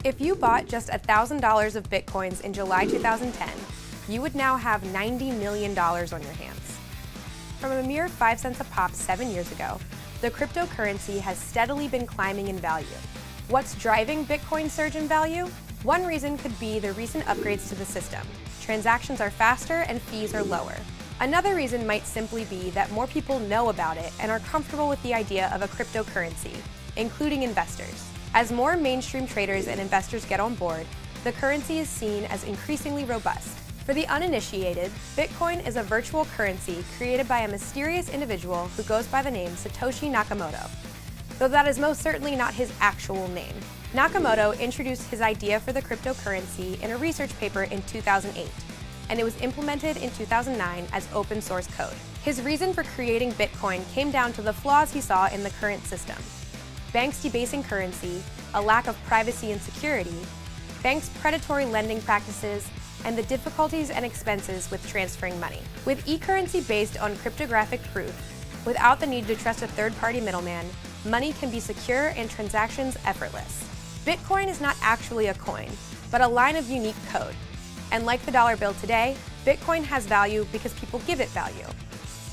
If you bought just $1,000 of Bitcoins in July 2010, you would now have $90 million on your hands. From a mere 5 cents a pop 7 years ago, the cryptocurrency has steadily been climbing in value. What's driving Bitcoin's surge in value? One reason could be the recent upgrades to the system. Transactions are faster and fees are lower. Another reason might simply be that more people know about it and are comfortable with the idea of a cryptocurrency, including investors. As more mainstream traders and investors get on board, the currency is seen as increasingly robust. For the uninitiated, Bitcoin is a virtual currency created by a mysterious individual who goes by the name Satoshi Nakamoto, though that is most certainly not his actual name. Nakamoto introduced his idea for the cryptocurrency in a research paper in 2008, and it was implemented in 2009 as open source code. His reason for creating Bitcoin came down to the flaws he saw in the current system: banks debasing currency, a lack of privacy and security, banks' predatory lending practices, and the difficulties and expenses with transferring money. With e-currency based on cryptographic proof, without the need to trust a third-party middleman, money can be secure and transactions effortless. Bitcoin is not actually a coin, but a line of unique code. And like the dollar bill today, Bitcoin has value because people give it value.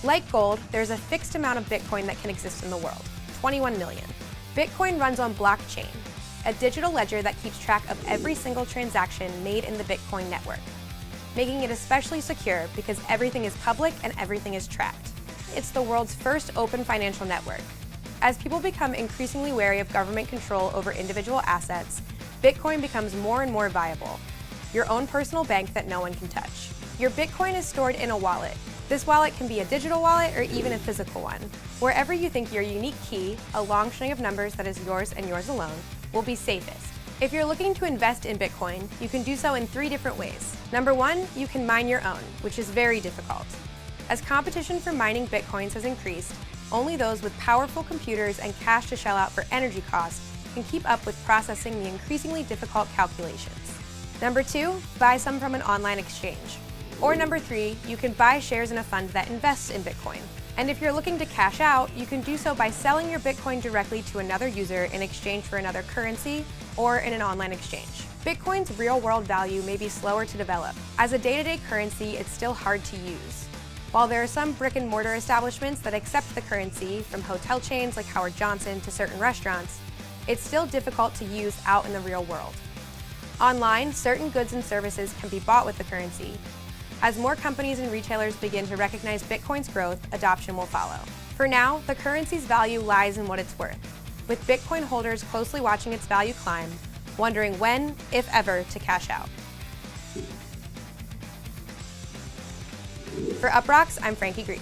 Like gold, there's a fixed amount of Bitcoin that can exist in the world, 21 million. Bitcoin runs on blockchain, a digital ledger that keeps track of every single transaction made in the Bitcoin network, making it especially secure because everything is public and everything is tracked. It's the world's first open financial network. As people become increasingly wary of government control over individual assets, Bitcoin becomes more and more viable, your own personal bank that no one can touch. Your Bitcoin is stored in a wallet. This wallet can be a digital wallet or even a physical one. Wherever you think your unique key, a long string of numbers that is yours and yours alone, will be safest. If you're looking to invest in Bitcoin, you can do so in 3 different ways. Number 1, you can mine your own, which is very difficult. As competition for mining Bitcoins has increased, only those with powerful computers and cash to shell out for energy costs can keep up with processing the increasingly difficult calculations. Number 2, buy some from an online exchange. Or number 3, you can buy shares in a fund that invests in Bitcoin. And if you're looking to cash out, you can do so by selling your Bitcoin directly to another user in exchange for another currency or in an online exchange. Bitcoin's real-world value may be slower to develop. As a day-to-day currency, it's still hard to use. While there are some brick-and-mortar establishments that accept the currency, from hotel chains like Howard Johnson to certain restaurants, it's still difficult to use out in the real world. Online, certain goods and services can be bought with the currency. As more companies and retailers begin to recognize Bitcoin's growth, adoption will follow. For now, the currency's value lies in what it's worth, with Bitcoin holders closely watching its value climb, wondering when, if ever, to cash out. For UPROXX, I'm Frankie Greek.